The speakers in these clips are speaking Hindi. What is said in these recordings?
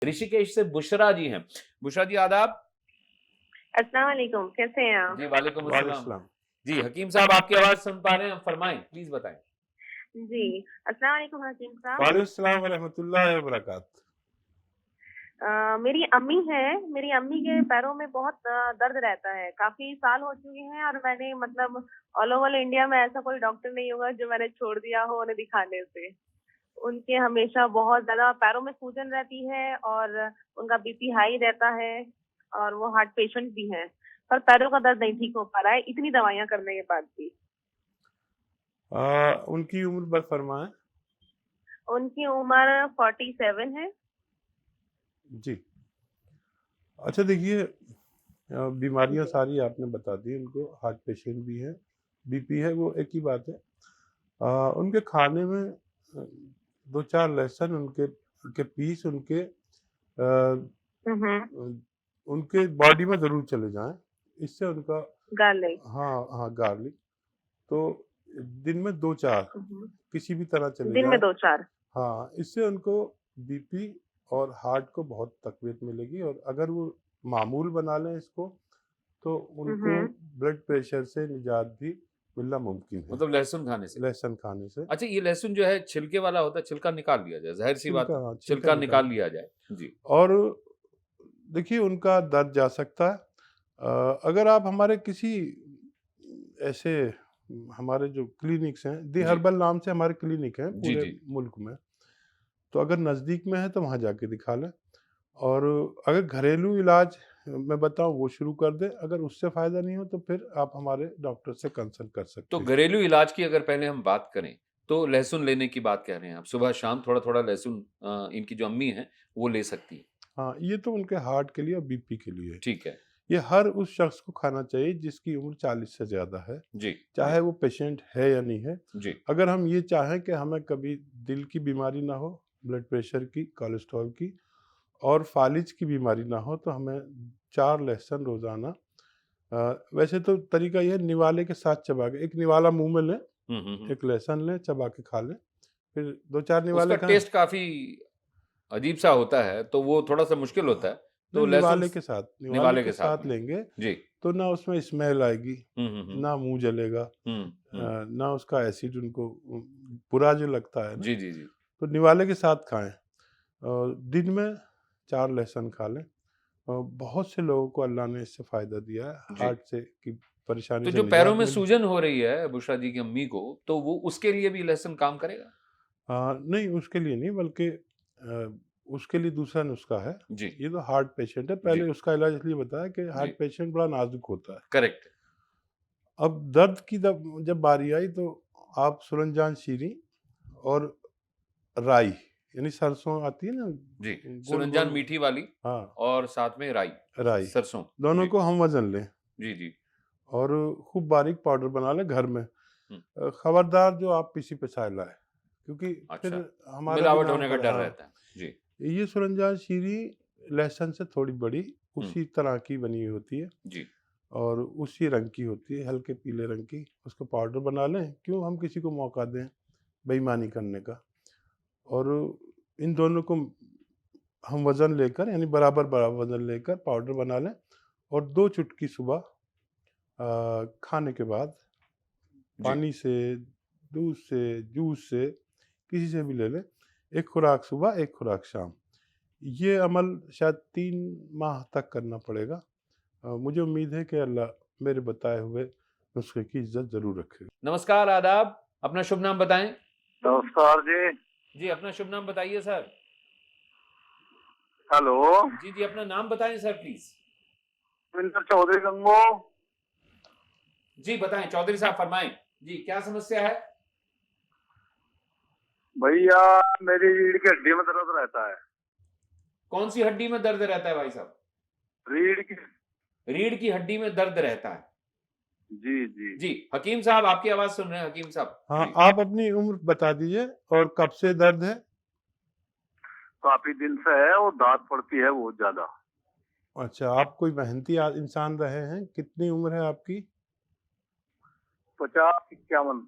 ऋषिकेश से बुशरा जी हैं। बुशरा जी आदाब। अस्सलाम वालेकुम, कैसे हैं आप? जी वालेकुम अस्सलाम। वालेकुम। जी हकीम साहब आपकी आवाज सुन पा रहे हैं, फरमाएं प्लीज बताएं। जी, अस्सलाम वालेकुम हकीम साहब। वालेकुम सलाम व रहमतुल्लाहि व बरकातहू। मेरी अम्मी हैं, मेरी अम्मी के पैरों में बहुत दर्द रहता है, काफ़ी साल हो चुके हैं और मैंने मतलब ऑल ओवर इंडिया में ऐसा कोई डॉक्टर नहीं होगा जो मैंने छोड़ दिया हो उन्हें दिखाने से। उनके हमेशा बहुत ज़्यादा पैरों में सूजन रहती है और उनका बीपी हाई रहता है और वो हार्ट पेशेंट भी हैं, पर पैरों का दर्द नहीं ठीक हो पा रहा है, इतनी दवाइयाँ करने के बाद भी। उनकी उम्र बर फरमाएं। उनकी उम्र 47 है। जी। अच्छा देखिए, बीमारियां जी। सारी आपने बता दी। उनको हार्ट पेशेंट भी है, बीपी है, वो एक ही बात है। उनके खाने में दो चार लहसुन उनके पीस हुँ, हुँ। उनके बॉडी में ज़रूर चले जाएं। इससे उनका गार्लिक। हाँ गार्लिक तो दिन में दो चार हुँ, हुँ। किसी भी तरह चले दिन में जाएं। 2-4। हाँ, इससे उनको बीपी और हार्ट को बहुत तकवीत मिलेगी और अगर वो मामूल बना लें इसको तो हुँ, उनको हुँ। ब्लड प्रेशर से निजात भी मिलना मुमकिन है, मतलब लहसुन खाने से। लहसुन खाने से। अच्छा ये लहसुन जो है छिलके वाला होता है, छिलका निकाल लिया जाए, जाहिर सी बात है, छिलका छिलका निकाल निकाल लिया जाए। जी और देखिए उनका दर्द जा सकता है। अगर आप हमारे किसी ऐसे हमारे जो क्लिनिक्स हैं, दी जी हर्बल नाम से हमारे क्लिनिक हैं जी पूरे जी मुल्क में, तो अगर नज़दीक में है तो वहाँ जाके दिखा लें। और अगर घरेलू इलाज मैं बताऊँ वो शुरू कर दें। अगर उससे फ़ायदा नहीं हो तो फिर आप हमारे डॉक्टर से कंसल्ट कर तो सकते हैं। घरेलू इलाज की अगर पहले हम बात करें तो लहसुन लेने की बात कह रहे हैं आप, सुबह शाम थोड़ा थोड़ा लहसुन इनकी जो अम्मी हैं वो ले सकती है। हाँ, ये तो उनके हार्ट के लिए और बीपी के लिए है। ठीक है। ये हर उस शख्स को खाना चाहिए जिसकी उम्र 40 से ज़्यादा है, जी जी चाहे वो पेशेंट है या नहीं है। जी अगर हम ये चाहें कि हमें कभी दिल की बीमारी ना हो, ब्लड प्रेशर की, कोलेस्ट्रॉल की और फालिज की बीमारी ना हो, तो हमें 4 लहसुन रोज़ाना वैसे तो तरीका ये है निवाले के साथ चबा के, एक निवाला मुँह में लें, हम्म। एक लहसुन लें, चबा के खा लें, फिर 2-4 उसका निवाले खाएँ। टेस्ट काफ़ी अजीब-सा होता है, तो वो थोड़ा-सा मुश्किल होता है। नहीं, तो लहसुन निवाले निवाले के के साथ साथ में। लेंगे जी। तो ना उसमें स्मेल आएगी, हुँ। ना मुँह जलेगा, हुँ। ना उसका एसिड उनको बुरा जो लगता है ना, जी, जी, जी। तो निवाले के साथ खाएँ। दिन में 4 लहसुन खा लें। बहुत से लोगों को अल्लाह ने इससे फ़ायदा दिया है, जी। हार्ट से की परेशानी तो से जो पैरों निजात में मिली। सूजन हो रही है बुशरा जी की अम्मी को, तो वो उसके लिए भी लहसुन काम करेगा? नहीं उसके लिए नहीं, बल्कि उसके लिए दूसरा नुस्खा है। जी, ये तो हार्ट पेशेंट है, जी, पहले उसका इलाज इसलिए बताया कि जी। हार्ट पेशेंट बड़ा नाज़ुक होता है। करेक्ट। अब दर्द की जब बारी आई तो आप सुरनजान शीरी और राई, यानी सरसों आती है ना, जी, सुरंजान गोल-गोल। मीठी वाली हाँ, और साथ में राई, राई, सरसों। दोनों जी, को हम वज़न लें जी, जी। और खूब बारीक पाउडर बना लें घर में। हुँ, खबरदार जो आप पिसी-पिसाए लाएँ, क्योंकि फिर अच्छा। हमारा भी मिलावट नाम होने का डर हाँ, रहता है। जी। ये सुरनजान शीरी लहसुन से थोड़ी बड़ी हुँ, उसी तरह की बनी हुई होती है जी, और उसी रंग की होती है, हल्के पीले रंग की। उसको पाउडर बना लें, क्यों हम किसी को मौका दें बेईमानी करने का। और इन दोनों को हम वज़न लेकर, यानी बराबर-बराबर वज़न लेकर पाउडर बना लें और 2 चुटकी सुबह खाने के बाद जी। पानी से, दूध से, जूस से, किसी से भी ले लें। 1 खुराक सुबह, 1 खुराक शाम। ये अमल शायद 3 माह तक करना पड़ेगा। मुझे उम्मीद है कि अल्लाह मेरे बताए हुए नुस्खे की इज़्ज़त ज़रूर रखेगा। नमस्कार, आदाब। अपना शुभ नाम बताएँ? नमस्कार जी। जी, अपना शुभ नाम बताइए सर। हेलो। जी, जी, अपना नाम बताएँ सर प्लीज़। रविंद्र चौधरी गंगो। जी, बताएँ चौधरी साहब फरमाएँ। जी, क्या समस्या है? भैया मेरी रीढ़ की हड्डी में दर्द रहता है। कौन-सी हड्डी में दर्द रहता है भाई साहब? रीढ़ की। रीढ़ की हड्डी में दर्द रहता है। जी जी। जी, हकीम साहब आपकी आवाज़ सुन रहे हैं हकीम साहब। हाँ, जी। आप अपनी उम्र बता दीजिए और कब से दर्द है? काफी दिन से है और दांत पड़ती है बहुत ज्यादा। अच्छा, आप कोई मेहनती इंसान रहे हैं? कितनी उम्र है आपकी? 50-51।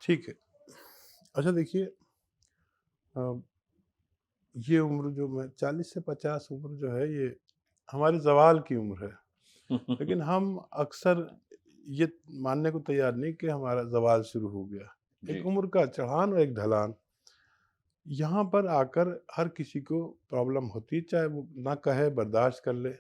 ठीक है। अच्छा देखिए, अ, ये उम्र जो मैं 40 से 50 उम्र जो है ये हमारे ज़वाल की उम्र है। लेकिन हम अक्सर ये मानने को तैयार नहीं कि हमारा ज़वाल शुरू हो गया। जी, एक उम्र का चढ़ान और एक ढलान। यहाँ पर आकर हर किसी को प्रॉब्लम होती है, चाहे वो ना कहे बर्दाश्त कर ले,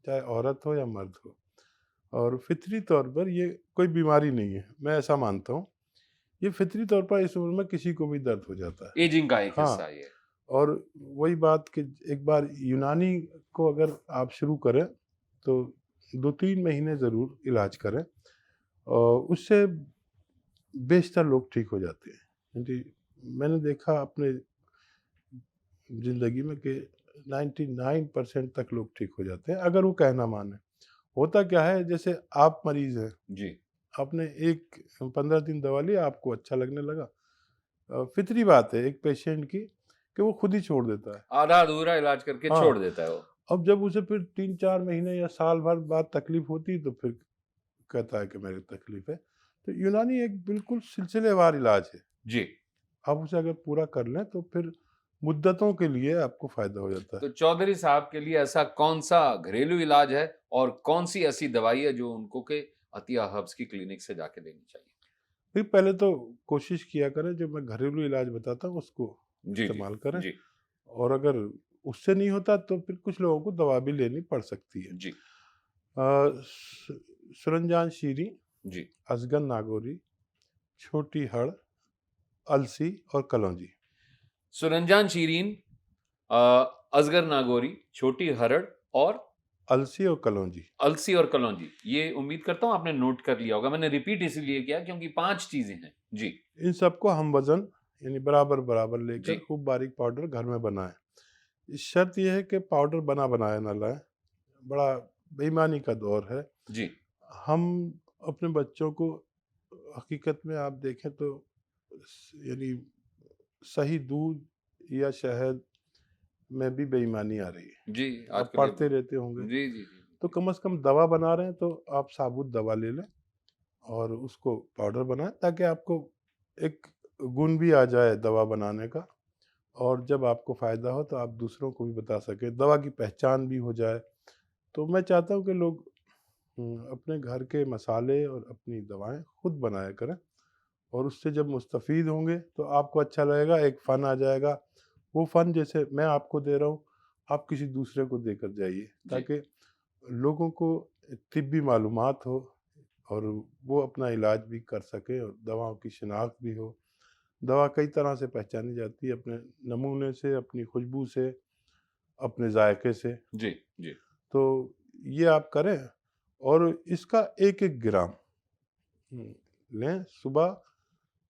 चाहे औरत हो या मर्द हो। और फितरी तौर पर ये कोई बीमारी नहीं है, मैं ऐसा मानता हूँ। ये फितरी तौर पर इस उम्र में किसी को भी दर्द हो जाता है। एजिंग का एक हिस्सा हाँ, है ये। और वही बात कि एक बार यूनानी को अगर आप शुरू करें तो 2-3 महीने ज़रूर इलाज करें और उससे बेशतर लोग ठीक हो जाते हैं। क्योंकि मैंने देखा अपने ज़िंदगी में कि 99% तक लोग ठीक हो जाते हैं, अगर वो कहना माने। होता क्या है, जैसे आप मरीज़ हैं, जी, आपने 15 दिन दवा ली, आपको अच्छा लगने लगा। फितरी बात है एक पेशेंट की कि वो खुद ही छोड़ देता है। आधा-अधूरा इलाज करके छोड़ हाँ, देता है वो। अब जब उसे फिर 3-4 महीने या साल भर बाद तकलीफ़ होती है तो फिर कहता है कि मेरी तकलीफ़ है। तो यूनानी एक बिल्कुल सिलसिलेवार इलाज है। जी, आप उसे अगर पूरा कर लें तो फिर मुद्दतों के लिए आपको फ़ायदा हो जाता है। तो चौधरी साहब के लिए ऐसा कौन-सा घरेलू इलाज है और कौन-सी ऐसी दवाई है जो उनको के अतिया हर्ब्स की क्लिनिक से जाके लेनी चाहिए? फिर पहले तो कोशिश किया करें, जो मैं घरेलू इलाज बताता हूँ उसको जी, जी, इस्तेमाल करें। जी, और अगर उससे नहीं होता तो फिर कुछ लोगों को दवा भी लेनी पड़ सकती है। जी, सुरंजान शीरी, जी। अजगन नागौरी, छोटी हड़, अलसी और कलौंजी। सुरंजान शीरीन, अ, अजगर नागोरी, छोटी हरड़ और अलसी और कलौंजी। अलसी और कलौंजी। ये उम्मीद करता हूँ आपने नोट कर लिया होगा। मैंने रिपीट इसीलिए किया क्योंकि 5 चीज़ें हैं। जी, इन सबको हम वज़न यानी बराबर-बराबर लेकर जी, खूब बारीक पाउडर घर में बनाएँ। शर्त ये है कि पाउडर बना बनाया ना लाएँ, बड़ा बेईमानी का दौर है। जी, हम अपने बच्चों को हकीकत में आप देखें तो यानी सही दूध या शहद में भी बेईमानी आ रही है। जी, आप आजकल ये पढ़ते रहते होंगे। जी, जी, जी, तो कम से कम दवा बना रहे हैं तो आप साबुत दवा ले लें और उसको पाउडर बनाएँ, ताकि आपको एक गुण भी आ जाए दवा बनाने का। और जब आपको फ़ायदा हो तो आप दूसरों को भी बता सकें, दवा की पहचान भी हो जाए। तो मैं चाहता हूँ कि लोग अपने घर के मसाले और अपनी दवाएँ खुद बनाया करें, और उससे जब मुस्तफ़ीद होंगे तो आपको अच्छा लगेगा, एक फ़न आ जाएगा। वो फ़न जैसे मैं आपको दे रहा हूँ, आप किसी दूसरे को देकर जाइए, जी, ताकि लोगों को तिब्बी मालूमात हो और वो अपना इलाज भी कर सकें और दवाओं की शिनाख्त भी हो। दवा कई तरह से पहचानी जाती है, अपने नमूने से, अपनी खुशबू से, अपने जायके से। जी, जी, तो ये आप करें और इसका 1-1 ग्राम लें सुबह,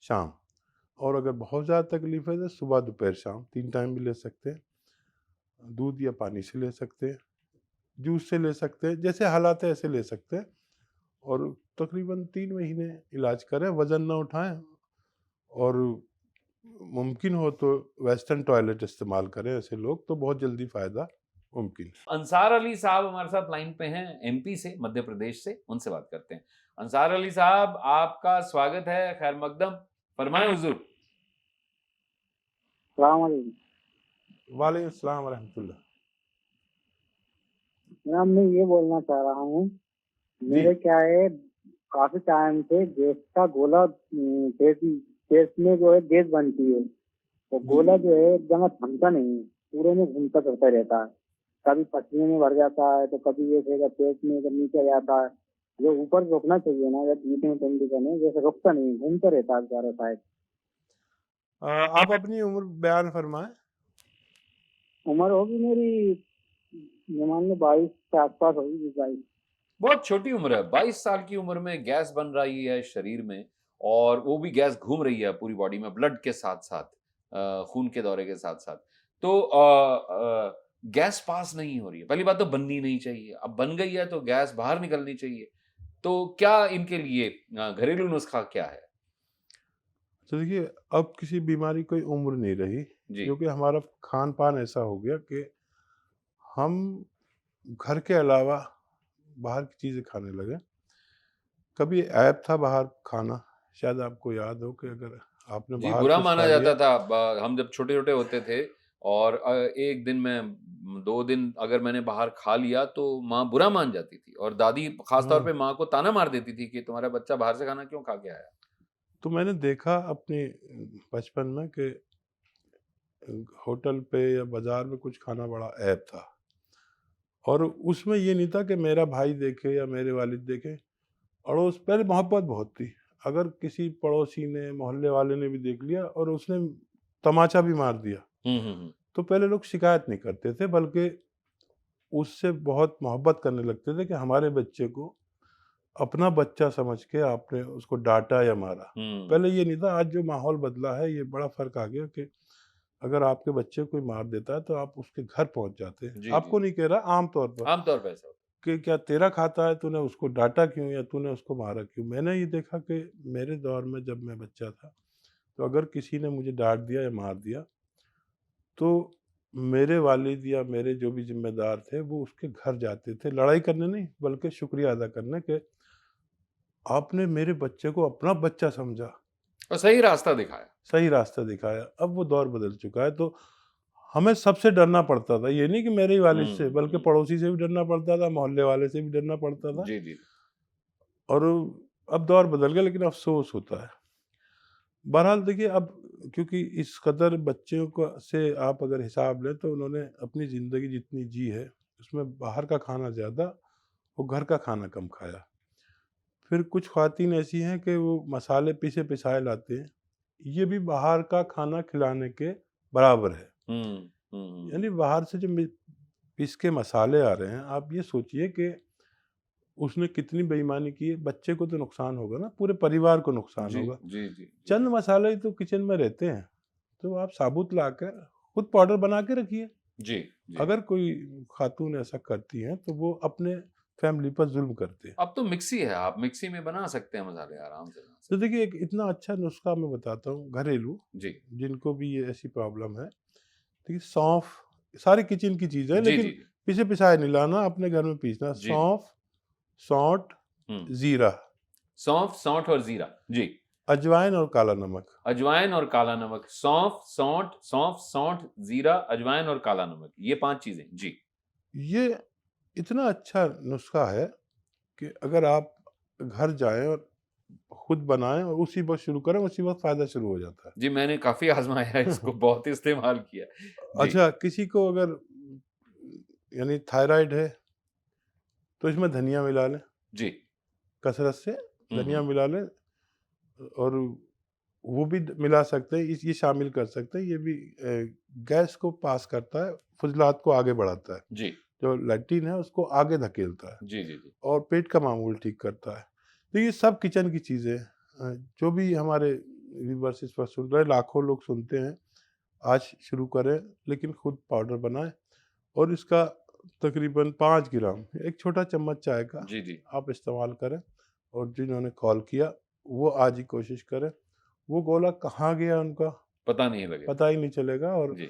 शाम। और अगर बहुत ज़्यादा तकलीफ़ है तो सुबह, दोपहर, शाम 3 टाइम भी ले सकते हैं। दूध या पानी से ले सकते हैं, जूस से ले सकते हैं, जैसे हालात है ऐसे ले सकते हैं। और तकरीबन 3 महीने इलाज करें, वज़न ना उठाएँ और मुमकिन हो तो वेस्टर्न टॉयलेट इस्तेमाल करें ऐसे लोग, तो बहुत जल्दी फ़ायदा मुमकिन है। अंसार अली साहब हमारे साथ लाइन पे हैं एमपी से, मध्य प्रदेश से, उनसे बात करते हैं। अंसार अली साहब, आपका स्वागत है, खैर मकदम, फरमाएँ हुज़ूर। सलाम वालेकुम। वालेकुम अस्सलाम व रहमतुल्लाह। जनाब मैं ये बोलना चाह रहा हूँ, जी, मेरे क्या है, काफी टाइम से गैस का गोला पेट पेट में जो है गैस बनती है, तो जी। गोला जो है एकदम थमता नहीं है, पूरे में घूमता फिरता रहता है। कभी पसीने में भर जाता है तो कभी ये फिर पेट में जब नीचे जाता है। जो ऊपर रुकना चाहिए ना, या बीच में कंडीशन है, जैसे रुकता नहीं, घूमता रहता है बेचारा शायद। आप अपनी उम्र बयान फरमाएँ। उम्र होगी मेरी, ये मान लो 22 के आसपास होगी, 22। बहुत छोटी उम्र है, 22 साल की उम्र में गैस बन रही है शरीर में और वो भी गैस घूम रही है पूरी बॉडी में ब्लड के साथ-साथ, खून के दौरे के साथ-साथ। तो गैस पास नहीं हो रही है। पहली बात तो बननी नहीं चाहिए, अब बन गई है तो गैस बाहर निकलनी चाहिए। तो क्या इनके लिए घरेलू नुस्खा क्या है? तो देखिए, अब किसी बीमारी कोई उम्र नहीं रही, जी, क्योंकि हमारा खान-पान ऐसा हो गया कि हम घर के अलावा बाहर की चीज़ें खाने लगे। कभी ऐप था बाहर खाना, शायद आपको याद हो कि अगर आपने जी, बाहर बुरा कुछ माना खा लिया। जाता था। हम जब छोटे-छोटे होते थे और एक दिन मैं 2 दिन अगर मैंने बाहर खा लिया तो माँ बुरा मान जाती थी और दादी खास तौर हाँ। पे माँ को ताना मार देती थी कि तुम्हारा बच्चा बाहर से खाना क्यों खा के आया? तो मैंने देखा अपने बचपन में कि होटल पे या बाजार में कुछ खाना बड़ा ऐब था, और उसमें ये नहीं था कि मेरा भाई देखे या मेरे वालिद देखे। अड़ोस पहले मोहब्बत बहुत थी। अगर किसी पड़ोसी ने, मोहल्ले वाले ने भी देख लिया और उसने तमाचा भी मार दिया, हुँ। तो पहले लोग शिकायत नहीं करते थे, बल्कि उससे बहुत मोहब्बत करने लगते थे कि हमारे बच्चे को अपना बच्चा समझ के आपने उसको डाँटा या मारा। हुँ। पहले ये नहीं था, आज जो माहौल बदला है, ये बड़ा फ़र्क आ गया कि अगर आपके बच्चे को कोई मार देता है तो आप उसके घर पहुँच जाते हैं। जी, आपको जी। नहीं कह रहा, आम तौर पर, आम तौर पे ऐसा होता कि क्या तेरा खाता है, तूने उसको डाँटा क्यों या तूने उसको मारा क्यों? मैंने ये देखा कि मेरे दौर में जब मैं बच्चा था, तो अगर किसी ने मुझे डाँट दिया या मार दिया, तो मेरे वालिद या मेरे जो भी ज़िम्मेदार थे, वो उसके घर जाते थे, लड़ाई करने नहीं, बल्कि शुक्रिया अदा करने कि आपने मेरे बच्चे को अपना बच्चा समझा, है और सही रास्ता दिखाया। सही रास्ता दिखाया। अब वो दौर बदल चुका है, तो हमें सबसे डरना पड़ता था। ये नहीं कि मेरे ही वालिद से, बल्कि हुँ। पड़ोसी से भी डरना पड़ता था, मोहल्ले वाले से भी डरना पड़ता था। जी, जी। और अब दौर बदल गया, लेकिन अफ़सोस होता है। बहरहाल देखिए, अब क्योंकि इस कदर बच्चों को से आप अगर हिसाब लें, तो उन्होंने अपनी ज़िंदगी जितनी जी है, उसमें बाहर का खाना ज़्यादा और घर का खाना कम खाया। फिर कुछ ख़वातीन ऐसी हैं कि वो मसाले पिसे-पिसाए लाते हैं, ये भी बाहर का खाना खिलाने के बराबर है। यानी बाहर से जो पिस के मसाले आ रहे हैं, आप ये सोचिए कि उसने कितनी बेईमानी की है। बच्चे को तो नुकसान होगा ना, पूरे परिवार को नुकसान जी, होगा। जी, जी, जी। चंद मसाले ही तो किचन में रहते हैं, तो आप साबुत लाकर खुद पाउडर बना के रखिए। जी, जी। अगर कोई खातून ऐसा करती हैं, तो वो अपने फैमिली पर ज़ुल्म करते हैं। अब तो मिक्सी है, आप मिक्सी में बना सकते हैं मसाले आराम से। तो देखिए, एक इतना अच्छा नुस्खा मैं बताता हूँ घरेलू, जी। जिनको भी ये ऐसी प्रॉब्लम है। देखिए, सौंफ सारी किचन की चीज़ है, जी, लेकिन जी, जी। पिसे-पिसाए नहीं लाना, अपने घर में पीसना। जी, जी। सौंफ, सौंठ, हुँ। ज़ीरा, सौंफ, सौंठ और जीरा। जी। अजवाइन और काला नमक। अजवाइन और काला नमक। सौंफ, सौंठ, जीरा, अजवाइन और काला नमक। ये 5 चीज़ें। जी। ये इतना अच्छा नुस्खा है कि अगर आप घर जाएँ और खुद बनाएँ और उसी वक़्त शुरू करें, उसी वक़्त फ़ायदा शुरू हो जाता है। जी, मैंने काफ़ी आज़माया है इसको, बहुत इस्तेमाल किया है। जी। अच्छा, किसी को अगर यानी थायराइड है, तो इसमें धनिया मिला लें, जी। कसरत से हुँ, धनिया हुँ। मिला लें, और वो भी मिला सकते हैं, ये शामिल कर सकते हैं। ये भी गैस को पास करता है, फुज़लात को आगे बढ़ाता है, जी। जो लेट्रिन है उसको आगे धकेलता है, जी, जी, जी। और पेट का मामूल ठीक करता है। तो ये सब किचन की चीज़ें हैं। जो भी हमारे व्यूअर्स इस वक्त सुन रहे हैं, लाखों लोग सुनते हैं, आज शुरू करें, लेकिन खुद पाउडर बनाएं, और इसका तकरीबन 5 ग्राम, एक छोटा चम्मच चाय का जी, जी। आप इस्तेमाल करें। और जिन्होंने कॉल किया, वो आज ही कोशिश करें। वो गोला कहाँ गया उनका पता नहीं लगेगा। पता ही नहीं चलेगा। और जी।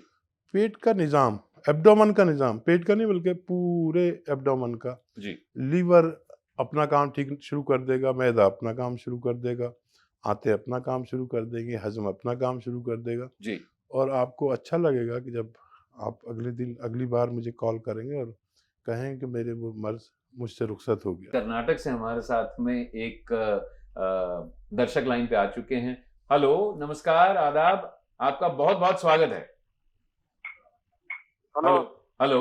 पेट का निज़ाम, एब्डोमेन का निज़ाम, पेट का नहीं बल्कि पूरे एब्डोमेन का, जी। लीवर अपना काम ठीक शुरू कर देगा, मैदा अपना काम शुरू कर देगा, आंतें अपना काम शुरू कर देंगे, हज़म अपना काम शुरू कर देगा। जी। और आपको अच्छा लगेगा कि जब आप अगली बार मुझे कॉल करेंगे और कहें कि मेरे वो मर्ज़ मुझसे रुखसत हो गया। कर्नाटक से हमारे साथ में एक दर्शक लाइन पे आ चुके हैं। हेलो, नमस्कार, आदाब, आपका बहुत-बहुत स्वागत है। हेलो। हेलो।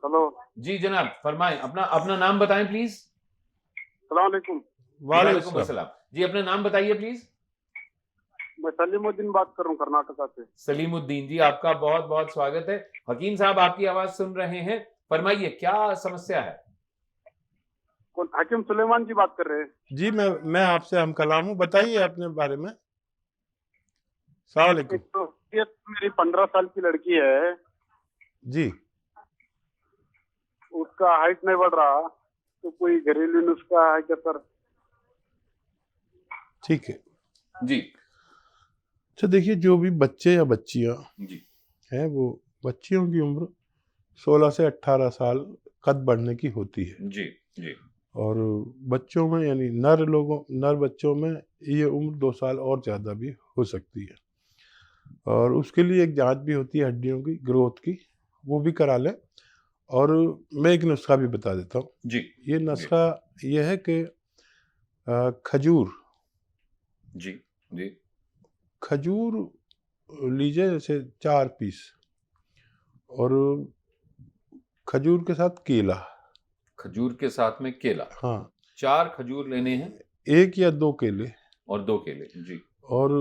हेलो। जी जनाब, फरमाएँ, अपना अपना नाम बताएँ प्लीज़। सलाम अलैकुम। वालेकुम अस्सलाम। जी, अपना नाम बताइए प्लीज़। मैं सलीमुद्दीन बात कर रहा हूँ कर्नाटका से। सलीमुद्दीन जी, आपका बहुत-बहुत स्वागत है। हकीम साहब आपकी आवाज़ सुन रहे हैं। फरमाइए, क्या समस्या है? कौन? हकीम सुलेमान जी बात कर रहे हैं। जी, मैं आपसे हम कलाम हूँ, बताइए अपने बारे में। सलाम अलैकुम। एक तो ये मेरी 15 साल की लड़की है, जी, उसका हाइट नहीं बढ़ रहा, तो कोई घरेलू नुस्खा है क्या सर? ठीक है। जी। अच्छा, देखिए, जो भी बच्चे या बच्चियाँ जी। हैं, वो बच्चियों की उम्र 16 से 18 साल कद बढ़ने की होती है। जी, जी। और बच्चों में, यानी नर बच्चों में ये उम्र 2 साल और ज़्यादा भी हो सकती है। और उसके लिए एक जांच भी होती है हड्डियों की ग्रोथ की, वो भी करा लें। और मैं एक नुस्खा भी बता देता हूँ। जी ये जी नुस्खा ये है कि खजूर जी जी खजूर लीजिए जैसे 4 पीस, और खजूर के साथ केला। खजूर के साथ में केला, हाँ, 4 खजूर लेने हैं 1 या 2 केले, और 2 केले। जी और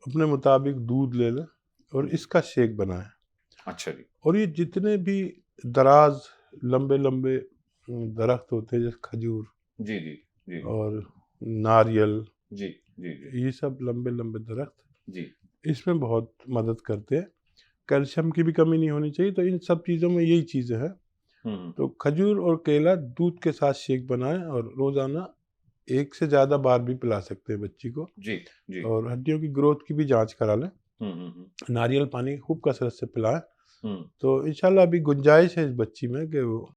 अपने मुताबिक दूध ले लें और जी इसका शेक बनाएं। अच्छा जी। और ये जितने भी दराज लंबे लंबे दरख्त होते हैं जैसे खजूर जी जी जी और नारियल, जी जी जी ये सब लंबे लंबे दरख्त जी इसमें बहुत मदद करते हैं। कैल्शियम की भी कमी नहीं होनी चाहिए, तो इन सब चीज़ों में यही चीज़ें हैं। हम्म तो खजूर और केला दूध के साथ शेक बनाएं और रोज़ाना 1 से ज़्यादा बार भी पिला सकते हैं बच्ची को। जी जी और हड्डियों की ग्रोथ की भी जांच करा लें। हम्म नारियल पानी खूब कसरत से पिलाएं। हम्म तो इंशाल्लाह अभी गुंजाइश है इस बच्ची में कि वो